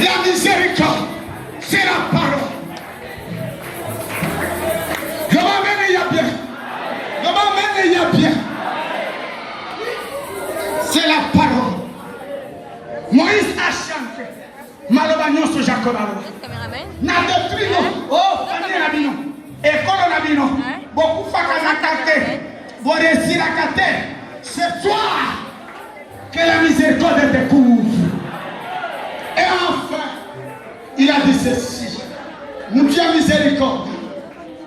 La miséricorde, c'est la parole. C'est la parole. Moïse a chanté. Malobagnon sur Jacob. Na doctrine. Oh, famille Nabino. École Nabino. Beaucoup de fois qu'on a réussir à canter. C'est toi que la miséricorde te couvre. Et enfin, il a dit ceci. Nous Dieu miséricorde.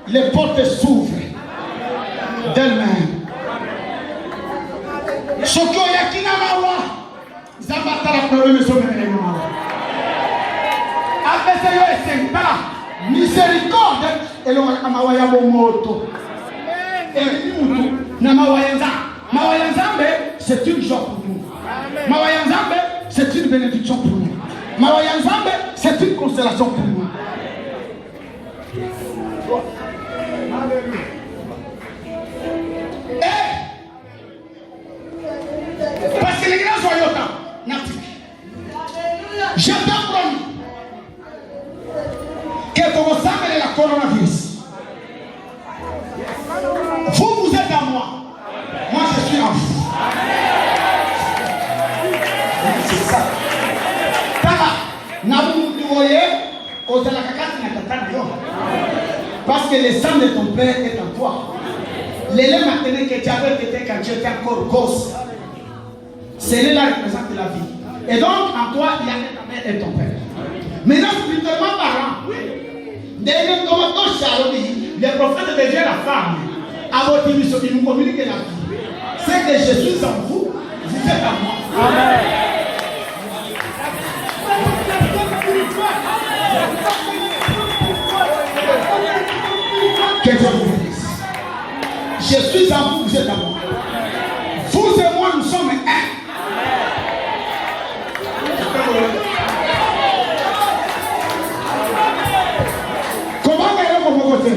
Les portes s'ouvrent d'elles-mêmes. Soko yakina mawa. Zambata la problème sur le mawa. Après ça, c'est pas miséricorde. Et le mawa ya moto. Et nous, na mawa yanza. Mawa yanzambe, c'est une joie pour nous. Mawa yanzambe, c'est une bénédiction pour nous. Mawa yanzambe, c'est une constellation pour nous. Parce que les grands soyons je t'en promis que vous ressemblez la coronavirus. Vous êtes à moi. Moi je suis en vous. C'est ça. Parce que le sang de ton père est en toi. L'élément maintenant que tu avais été quand tu étais encore gosse. Celle-là représente la vie. Et donc, en toi, il y a ta mère et ton père. Maintenant, spirituellement parlant, les prophètes de Dieu, la femme, à votre émission, ils nous communiquent la vie. C'est que je suis en vous, vous êtes en moi. Amen. Que Dieu vous bénisse. Je suis en vous, vous êtes en moi. Vous et moi, nous sommes un. Comment est-ce qu'on peut voter?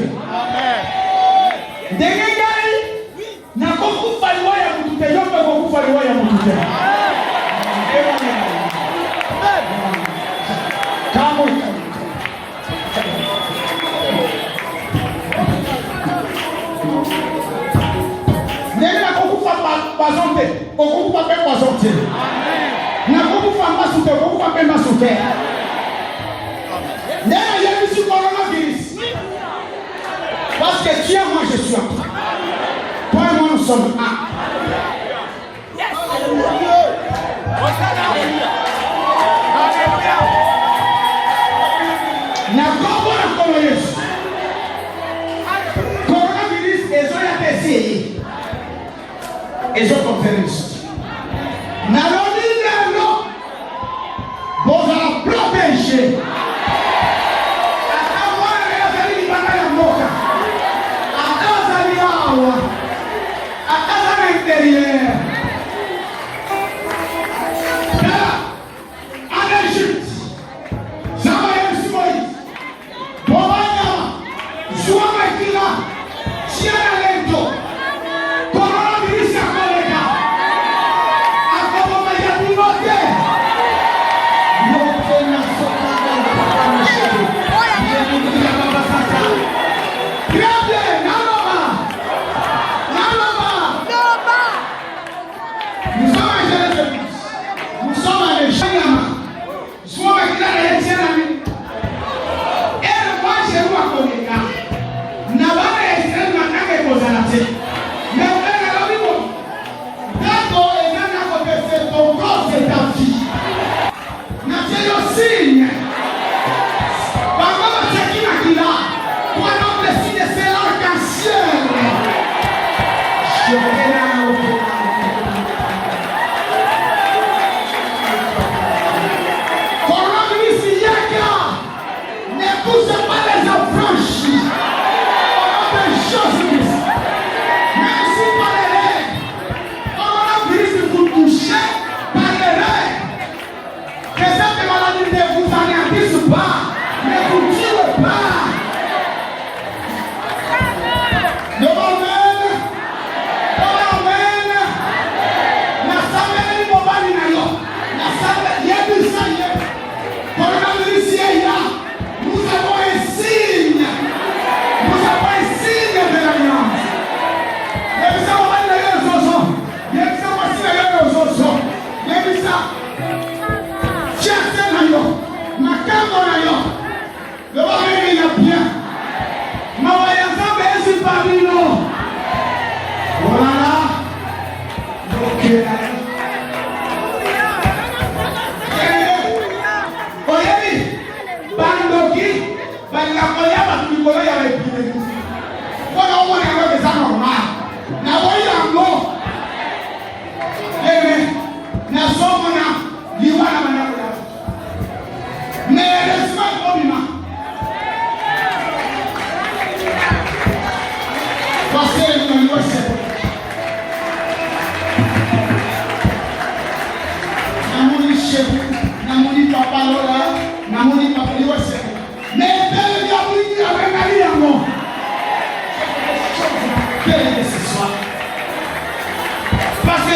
Parce que tu es moi, je suis en toi. Toi et moi, nous sommes un. Coronavirus, ils ont essayé. Ils ont conférence. Vous allez protéger.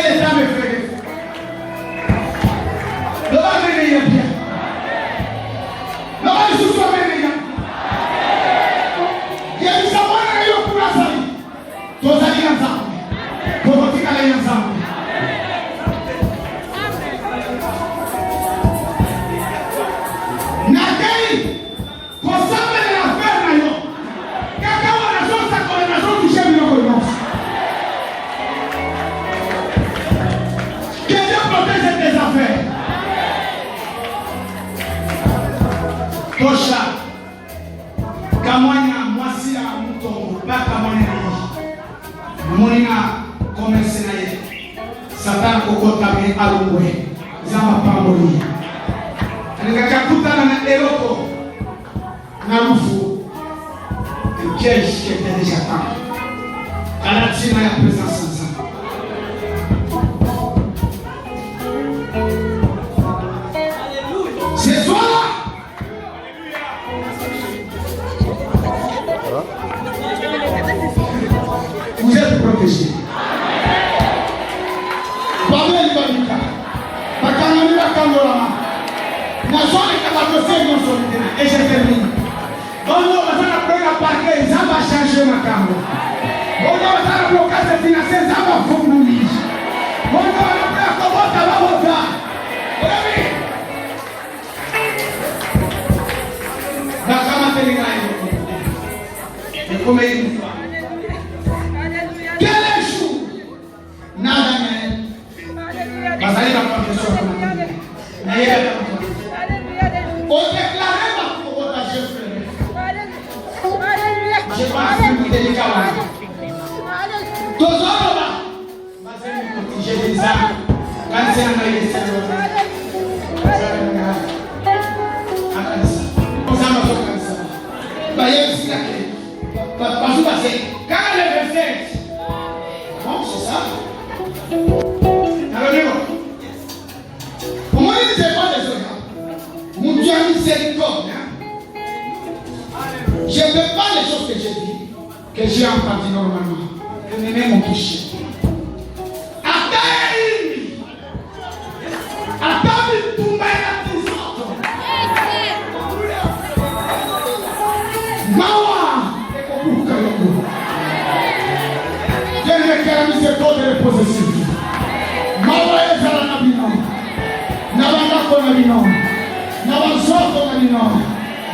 l'État me fait. Le va venir bien. Le va se sauver bien. Il y a des savoir pour la salle. Tous allez ensemble. Pour votre aller ensemble. Nagai, consomme la ferme. Quand on a chose à connaître, on a chose qui j'aime le connaître. Que Dieu protège tes affaires. Tosha, Kamanya, Mwasi, Mouton, Bakamanya, Monina, commerce naye. Satan kokotame alungwe. Zama pamboli. Nikakakutana na Eloko na Lufu. Le piège qui était déjà tendu. À la tina et à présence ensemble. Ce soir-là, vous êtes protégés. Et je termine. On va prendre la parquet, ça va changer ma caméra. On va faire le blocage financier, ça va fondre. On va faire comment ça va voter. Oui. La caméra est comme une fois. Quel est le jour? Nada, mais. Basali va pas faire ça. On déclarait ma provocation. Je pense que c'est délicat. Deux heures là. J'ai dit ça. Quand c'est un aïe, quand le verset, bon, c'est ça. Alors, pour moi, il ne sait pas des autres. Mon Dieu a miséricorde. Je ne fais pas les choses que j'ai dit, que j'ai entendues normalement. Que mes mains m'ont touché.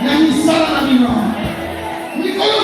Na misala na bino. Nikolo